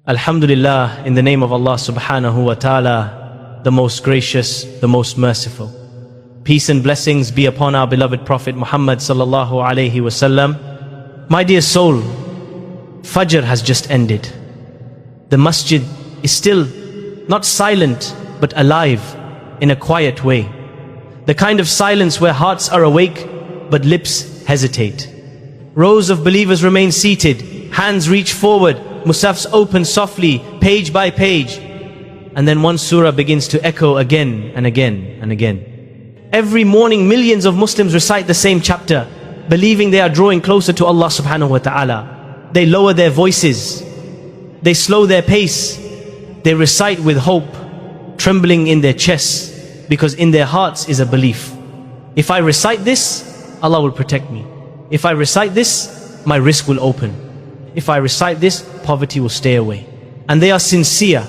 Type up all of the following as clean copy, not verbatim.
Alhamdulillah, in the name of Allah subhanahu wa ta'ala, the most gracious, the most merciful. Peace and blessings be upon our beloved Prophet Muhammad sallallahu alayhi wasallam. My dear soul, Fajr has just ended. The masjid is still not silent but alive in a quiet way. The kind of silence where hearts are awake but lips hesitate. Rows of believers remain seated, hands reach forward, musafs open softly, page by page, and then one surah begins to echo again and again and again. Every morning millions of Muslims recite the same chapter, believing they are drawing closer to Allah subhanahu wa ta'ala. They lower their voices, they slow their pace, they recite with hope, trembling in their chests, because in their hearts is a belief. If I recite this, Allah will protect me. If I recite this, my rizq will open. If I recite this, poverty will stay away. And they are sincere.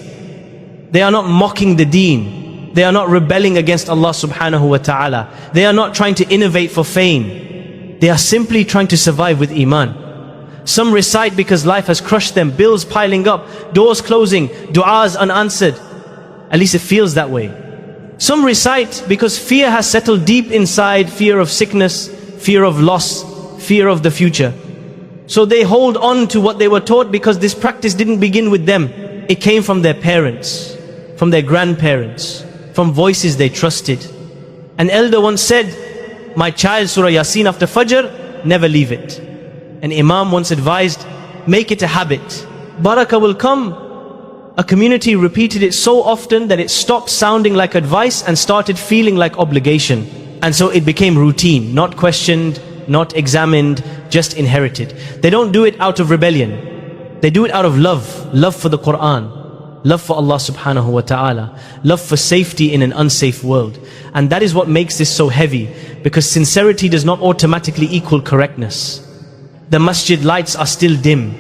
They are not mocking the deen. They are not rebelling against Allah subhanahu wa ta'ala. They are not trying to innovate for fame. They are simply trying to survive with iman. Some recite because life has crushed them, bills piling up, doors closing, du'as unanswered. At least it feels that way. Some recite because fear has settled deep inside, fear of sickness, fear of loss, fear of the future. So they hold on to what they were taught because this practice didn't begin with them. It came from their parents, from their grandparents, from voices they trusted. An elder once said, "My child, Surah Yasin after Fajr, never leave it." An imam once advised, "Make it a habit. Barakah will come." A community repeated it so often that it stopped sounding like advice and started feeling like obligation. And so it became routine, not questioned, not examined, just inherited. They don't do it out of rebellion. They do it out of love for the Quran, love for Allah subhanahu wa ta'ala, love for safety in an unsafe world. And that is what makes this so heavy, because sincerity does not automatically equal correctness. The masjid lights are still dim.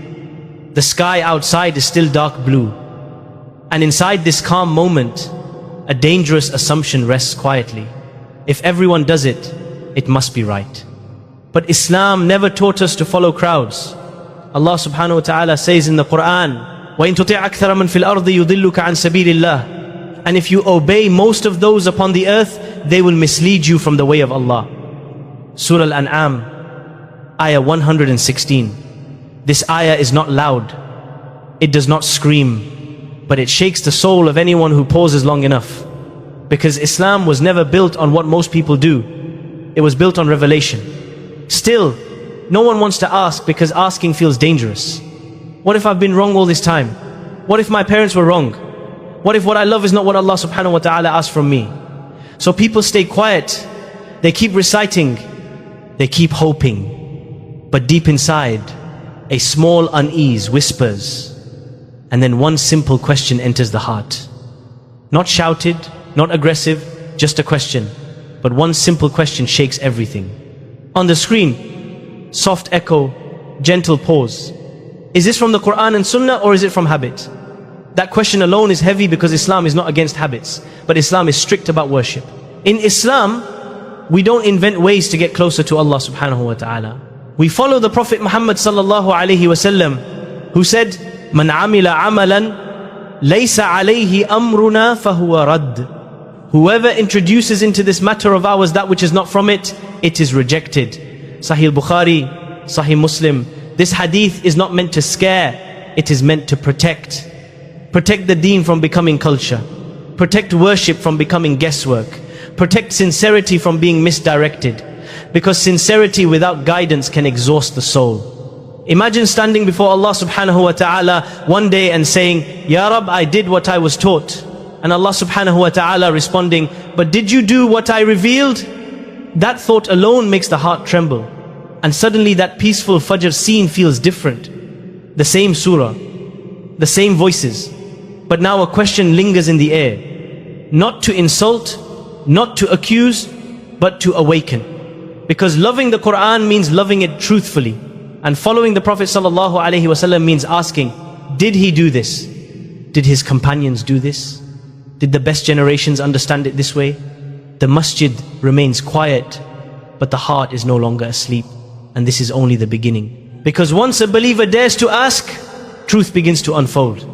The sky outside is still dark blue. And inside this calm moment, a dangerous assumption rests quietly. If everyone does it, it must be right. But Islam never taught us to follow crowds. Allah subhanahu wa ta'ala says in the Quran, وَإِن تُطِعْ أَكْثَرَ مَنْ فِي الْأَرْضِ يُضِلُّكَ عَنْ سَبِيلِ اللَّهِ. And if you obey most of those upon the earth, they will mislead you from the way of Allah. Surah Al-An'am, ayah 116. This ayah is not loud. It does not scream, but it shakes the soul of anyone who pauses long enough. Because Islam was never built on what most people do. It was built on revelation. Still, no one wants to ask because asking feels dangerous. What if I've been wrong all this time? What if my parents were wrong? What if what I love is not what Allah subhanahu wa ta'ala asked from me? So people stay quiet. They keep reciting. They keep hoping. But deep inside, a small unease whispers. And then one simple question enters the heart. Not shouted, not aggressive, just a question. But one simple question shakes everything. On the screen, soft echo, gentle pause. Is this from the Quran and Sunnah or is it from habit? That question alone is heavy because Islam is not against habits, but Islam is strict about worship. In Islam, we don't invent ways to get closer to Allah subhanahu wa ta'ala. We follow the Prophet Muhammad sallallahu alayhi wasallam, who said, "Man amila amalan laysa alayhi amruna fahuwa radd." Whoever introduces into this matter of ours that which is not from it, it is rejected. Sahih Bukhari, Sahih Muslim. This hadith is not meant to scare, it is meant to protect. Protect the deen from becoming culture. Protect worship from becoming guesswork. Protect sincerity from being misdirected. Because sincerity without guidance can exhaust the soul. Imagine standing before Allah subhanahu wa ta'ala one day and saying, "Ya Rab, I did what I was taught." And Allah subhanahu wa ta'ala responding, "But did you do what I revealed?" That thought alone makes the heart tremble. And suddenly that peaceful Fajr scene feels different. The same surah, the same voices, but now a question lingers in the air. Not to insult, not to accuse, but to awaken. Because loving the Quran means loving it truthfully. And following the Prophet sallallahu alaihi wasallam means asking, did he do this? Did his companions do this? Did the best generations understand it this way? The masjid remains quiet, but the heart is no longer asleep. And this is only the beginning. Because once a believer dares to ask, truth begins to unfold.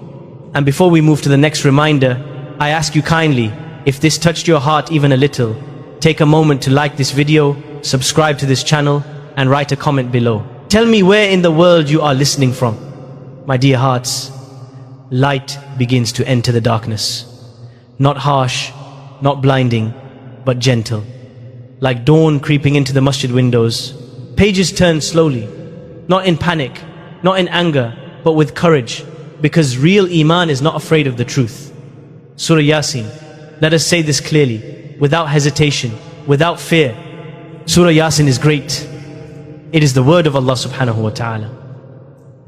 And before we move to the next reminder, I ask you kindly, if this touched your heart even a little, take a moment to like this video, subscribe to this channel, and write a comment below. Tell me where in the world you are listening from. My dear hearts, light begins to enter the darkness. Not harsh, not blinding, but gentle. Like dawn creeping into the masjid windows, pages turn slowly, not in panic, not in anger, but with courage, because real iman is not afraid of the truth. Surah Yasin, let us say this clearly, without hesitation, without fear. Surah Yasin is great. It is the word of Allah subhanahu wa ta'ala.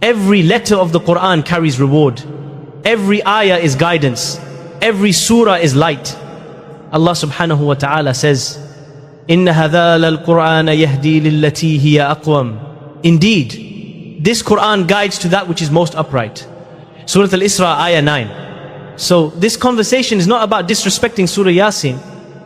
Every letter of the Quran carries reward. Every ayah is guidance. Every surah is light. Allah subhanahu wa ta'ala says, Inna hadha al-Qur'ana yahdi lillati hiya aqwam. Indeed, this Quran guides to that which is most upright. Surah Al-Isra, ayah 9. So this conversation is not about disrespecting Surah Yasin,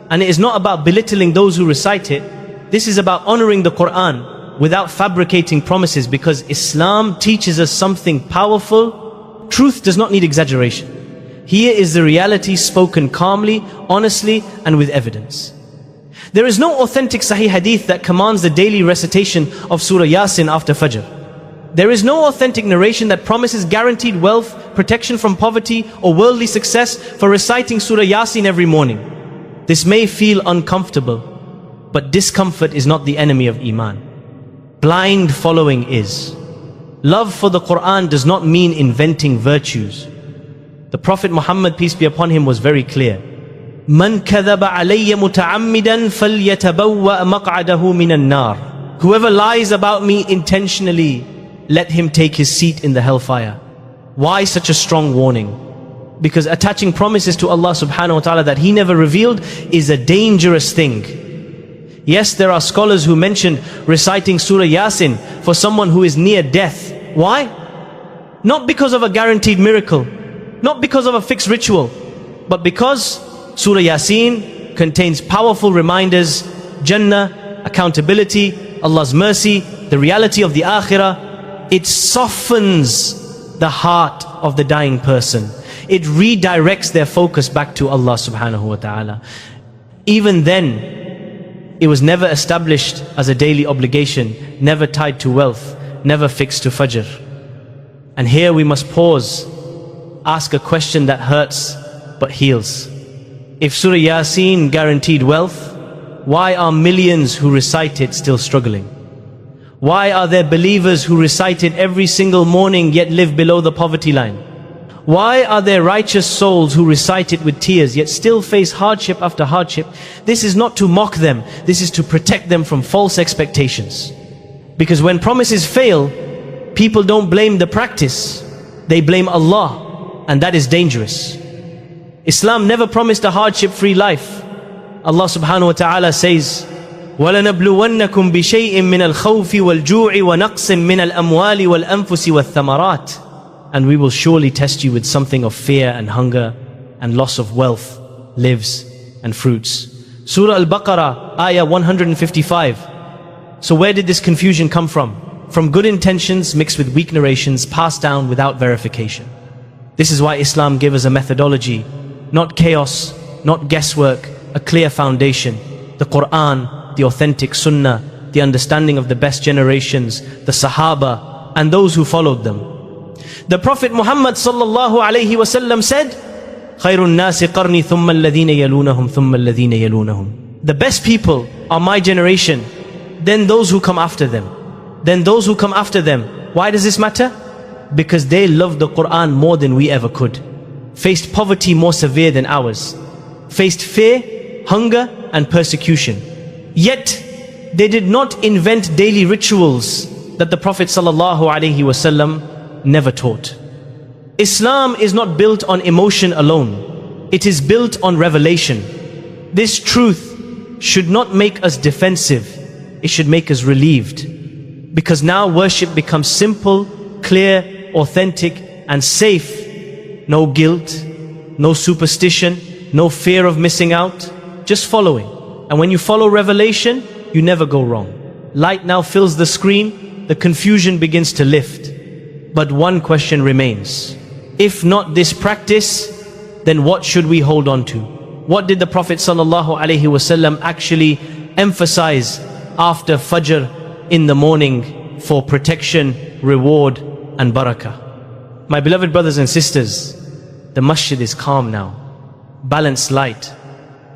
and it is not about belittling those who recite it. This is about honoring the Quran without fabricating promises, because Islam teaches us something powerful. Truth does not need exaggeration. Here is the reality spoken calmly, honestly, and with evidence. There is no authentic Sahih Hadith that commands the daily recitation of Surah Yasin after Fajr. There is no authentic narration that promises guaranteed wealth, protection from poverty, or worldly success for reciting Surah Yasin every morning. This may feel uncomfortable, but discomfort is not the enemy of Iman. Blind following is. Love for the Quran does not mean inventing virtues. The Prophet Muhammad, peace be upon him, was very clear. Man kadhaba alayya muta'ammidan falyatabawwa maq'adahu minan nar. Whoever lies about me intentionally, let him take his seat in the hellfire. Why such a strong warning? Because attaching promises to Allah subhanahu wa ta'ala that He never revealed is a dangerous thing. Yes, there are scholars who mentioned reciting Surah Yasin for someone who is near death. Why? Not because of a guaranteed miracle, not because of a fixed ritual, but because Surah Yasin contains powerful reminders, Jannah, accountability, Allah's mercy, the reality of the Akhirah. It softens the heart of the dying person. It redirects their focus back to Allah subhanahu wa ta'ala. Even then, it was never established as a daily obligation, never tied to wealth, never fixed to Fajr. And here we must pause, ask a question that hurts but heals. If Surah Yasin guaranteed wealth, why are millions who recite it still struggling? Why are there believers who recite it every single morning yet live below the poverty line? Why are there righteous souls who recite it with tears yet still face hardship after hardship? This is not to mock them, this is to protect them from false expectations. Because when promises fail, people don't blame the practice, they blame Allah, and that is dangerous. Islam never promised a hardship-free life. Allah subhanahu wa ta'ala says, وَلَنَبْلُوَنَّكُمْ بِشَيْءٍ مِّنَ الْخَوْفِ وَالْجُوعِ وَنَقْصٍ مِّنَ الْأَمْوَالِ وَالْأَنفُسِ وَالثَّمَرَاتِ. And we will surely test you with something of fear and hunger and loss of wealth, lives and fruits. Surah Al-Baqarah, ayah 155. So where did this confusion come from? From good intentions mixed with weak narrations passed down without verification. This is why Islam gave us a methodology, not chaos, not guesswork, a clear foundation. The Quran, the authentic Sunnah, the understanding of the best generations, the Sahaba, and those who followed them. The Prophet Muhammad sallallahu alayhi wasallam said, خَيْرُ النَّاسِ قَرْنِي ثُمَّ الَّذِينَ يَلُونَهُمْ ثُمَّ الَّذِينَ يَلُونَهُمْ. The best people are my generation, then those who come after them, then those who come after them. Why does this matter? Because they loved the Quran more than we ever could, faced poverty more severe than ours, faced fear, hunger and persecution. Yet they did not invent daily rituals that the Prophet ﷺ never taught. Islam is not built on emotion alone, it is built on revelation. This truth should not make us defensive, it should make us relieved, because now worship becomes simple, clear, authentic and safe. No guilt, no superstition, no fear of missing out, just following. And when you follow revelation, you never go wrong. Light now fills the screen, the confusion begins to lift. But one question remains. If not this practice, then what should we hold on to? What did the Prophet ﷺ actually emphasize after Fajr in the morning for protection, reward and barakah? My beloved brothers and sisters, the masjid is calm now, balanced light,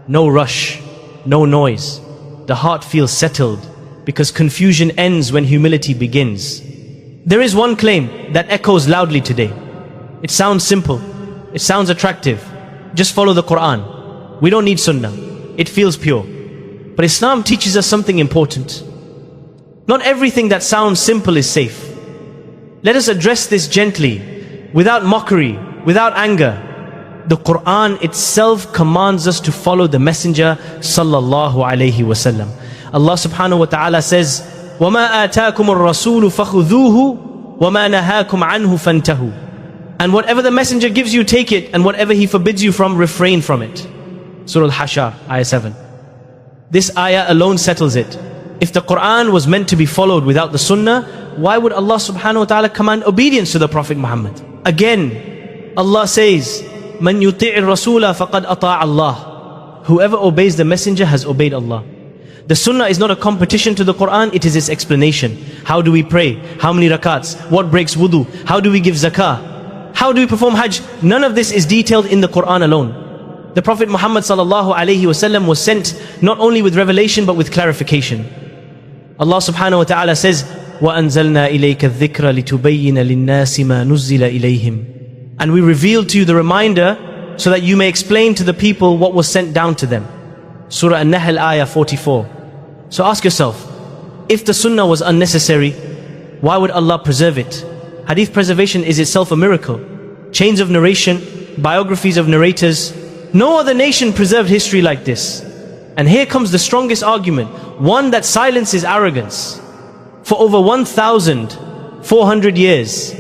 no rush, no noise. The heart feels settled because confusion ends when humility begins. There is one claim that echoes loudly today. It sounds simple, it sounds attractive. Just follow the Quran. We don't need Sunnah. It feels pure. But Islam teaches us something important. Not everything that sounds simple is safe. Let us address this gently, without mockery, without anger. The Quran itself commands us to follow the Messenger sallallahu alaihi wasallam. Allah subhanahu wa ta'ala says, وَمَا آتَاكُمُ الرَّسُولُ فَخُذُوهُ وَمَا نَهَاكُمْ عَنْهُ فَانْتَهُوا. And whatever the Messenger gives you, take it, and whatever he forbids you from, refrain from it. Surah Al-Hashar, ayah 7. This ayah alone settles it. If the Quran was meant to be followed without the Sunnah, why would Allah subhanahu wa ta'ala command obedience to the Prophet Muhammad? Again, Allah says, مَنْ يُطِعِ الرَّسُولَ فَقَدْ أَطَاعَ اللَّهِ. Whoever obeys the Messenger has obeyed Allah. The Sunnah is not a competition to the Quran, it is its explanation. How do we pray? How many rakats? What breaks wudu? How do we give zakah? How do we perform hajj? None of this is detailed in the Quran alone. The Prophet Muhammad sallallahu alaihi wasallam was sent not only with revelation but with clarification. Allah subhanahu wa ta'ala says, وَأَنزَلْنَا إِلَيْكَ الذِّكْرَ لِتُبَيِّنَ لِلنَّاسِ مَا نُزِّلَ إِلَيْهِمْ. And we revealed to you the reminder so that you may explain to the people what was sent down to them. Surah An-Nahl ayah 44. So ask yourself, if the Sunnah was unnecessary, why would Allah preserve it? Hadith preservation is itself a miracle. Chains of narration, biographies of narrators. No other nation preserved history like this. And here comes the strongest argument, one that silences arrogance. For over 1,400 years,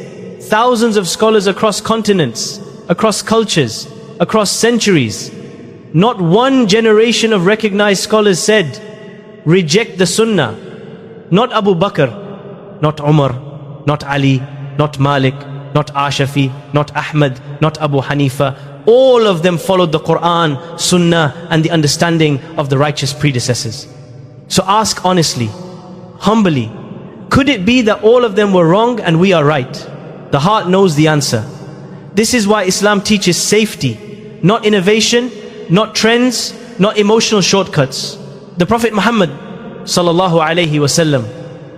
thousands of scholars across continents, across cultures, across centuries, not one generation of recognized scholars said, reject the Sunnah. Not Abu Bakr, not Umar, not Ali, not Malik, not Ashafi, not Ahmad, not Abu Hanifa. All of them followed the Quran, Sunnah and the understanding of the righteous predecessors. So ask honestly, humbly, could it be that all of them were wrong and we are right? The heart knows the answer. This is why Islam teaches safety, not innovation, not trends, not emotional shortcuts. The Prophet Muhammad sallallahu alaihi wasallam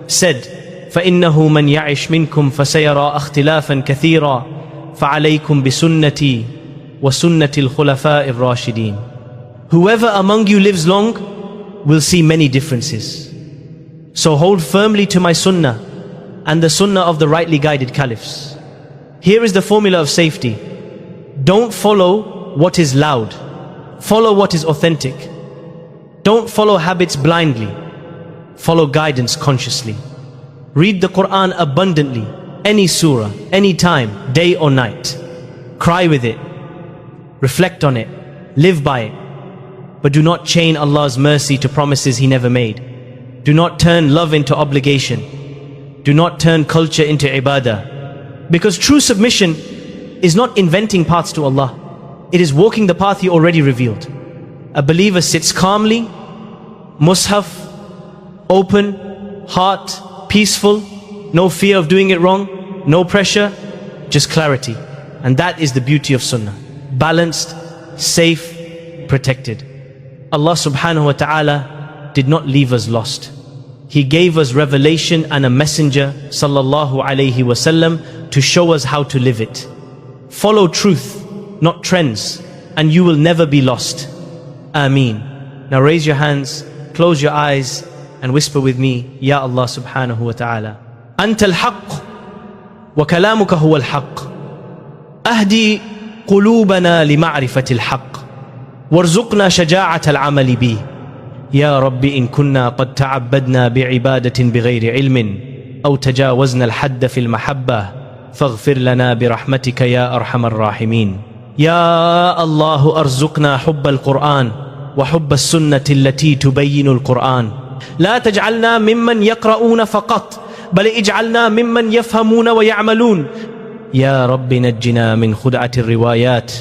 said, فَإِنَّهُ مَنْ يَعِشْ مِنْكُمْ فَسَيَرَى اخْتِلَافًا كَثِيرًا فَعَلَيْكُمْ بِسُنَّتِي وَسُنَّةِ الْخُلَفَاءِ الرَّاشِدِينَ. Whoever among you lives long will see many differences. So hold firmly to my sunnah and the sunnah of the rightly guided caliphs. Here is the formula of safety. Don't follow what is loud. Follow what is authentic. Don't follow habits blindly. Follow guidance consciously. Read the Quran abundantly, any surah, any time, day or night. Cry with it. Reflect on it. Live by it. But do not chain Allah's mercy to promises He never made. Do not turn love into obligation. Do not turn culture into ibadah. Because true submission is not inventing paths to Allah. It is walking the path He already revealed. A believer sits calmly, mushaf, open, heart, peaceful, no fear of doing it wrong, no pressure, just clarity. And that is the beauty of Sunnah. Balanced, safe, protected. Allah subhanahu wa ta'ala did not leave us lost. He gave us revelation and a messenger sallallahu alayhi wasallam to show us how to live it. Follow truth, not trends, and you will never be lost. Ameen. Now raise your hands, close your eyes, and whisper with me, Ya Allah subhanahu wa ta'ala. Anta al-haqq, wa kalamuka huwa al-haqq. Ahdi qulubana li ma'rifati al-haqq. Warzuqna shaja'at al-amali bi. Ya Rabbi in kunna qad ta'abbadna bi'ibadatin bighayri ilmin. Aw tajawazna al-hadda fil mahabba. Faghfir lana birahmatika ya arhamar rahimin. Ya Allah arzuqna hubba al-Qur'an. Wa hubba as-sunnati allati tubayyinu al-Qur'an. لا تجعلنا ممن يقرؤون فقط بل اجعلنا ممن يفهمون ويعملون يا رب نجنا من خدعة الروايات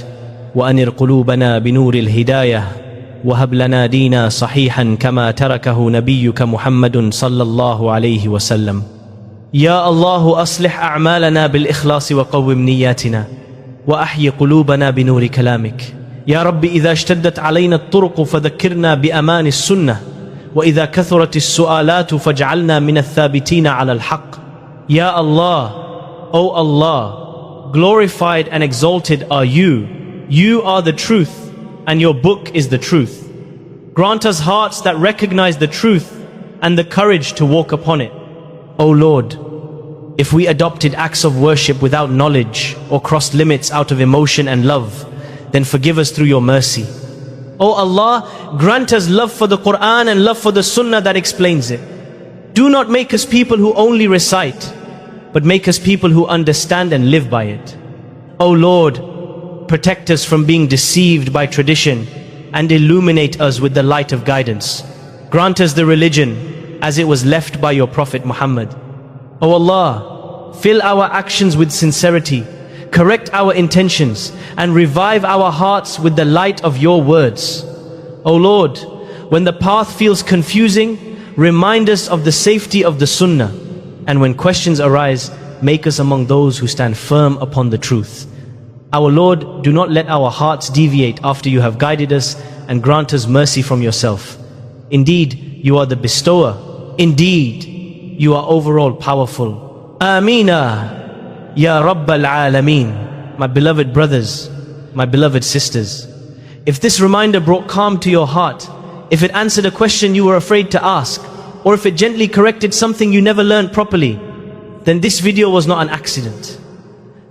وأنر قلوبنا بنور الهداية وهب لنا دينا صحيحا كما تركه نبيك محمد صلى الله عليه وسلم. يا الله أصلح أعمالنا بالإخلاص وقوم نياتنا وأحيي قلوبنا بنور كلامك. يا رب إذا اشتدت علينا الطرق فذكرنا بأمان السنة وإذا كثرت السؤالات فاجعلنا من الثابتين على الحق. يا Allah, O Allah, glorified and exalted are you. You are the truth and your book is the truth. Grant us hearts that recognize the truth and the courage to walk upon it. O Lord, if we adopted acts of worship without knowledge or crossed limits out of emotion and love, then forgive us through your mercy. O Allah, grant us love for the Quran and love for the Sunnah that explains it. Do not make us people who only recite, but make us people who understand and live by it. O Lord, protect us from being deceived by tradition and illuminate us with the light of guidance. Grant us the religion as it was left by your Prophet Muhammad. O Allah, fill our actions with sincerity, correct our intentions, and revive our hearts with the light of your words. O Lord, when the path feels confusing, remind us of the safety of the Sunnah, and when questions arise, make us among those who stand firm upon the truth. Our Lord, do not let our hearts deviate after you have guided us, and grant us mercy from yourself. Indeed, you are the bestower. Indeed, you are overall powerful. Amina, Ya Rabbal Alameen. My beloved brothers, my beloved sisters, if this reminder brought calm to your heart, if it answered a question you were afraid to ask, or if it gently corrected something you never learned properly, then this video was not an accident.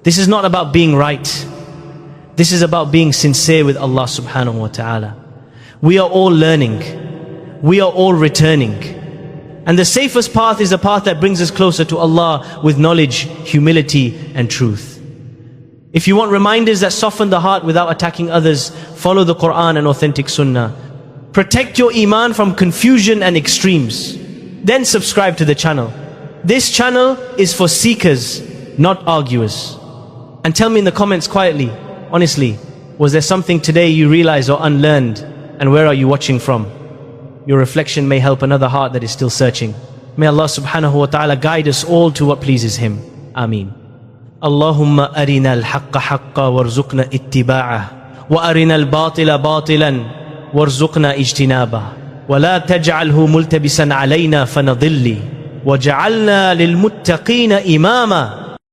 This is not about being right. This is about being sincere with Allah subhanahu wa ta'ala. We are all learning. We are all returning. And the safest path is a path that brings us closer to Allah with knowledge, humility, and truth. If you want reminders that soften the heart without attacking others, follow the Quran and authentic Sunnah. Protect your Iman from confusion and extremes. Then subscribe to the channel. This channel is for seekers, not arguers. And tell me in the comments quietly, honestly, was there something today you realized or unlearned, and where are you watching from? Your reflection may help another heart that is still searching. May Allah subhanahu wa ta'ala guide us all to what pleases Him. Ameen. Allahumma arina al-haqqa haqqa warzuqna ittiba'ah wa arina al-batila batilan warzuqna ijtinabah wa la taj'alhu multabisan alayna fanadilli wa ja'alna lil-muttaqina imama.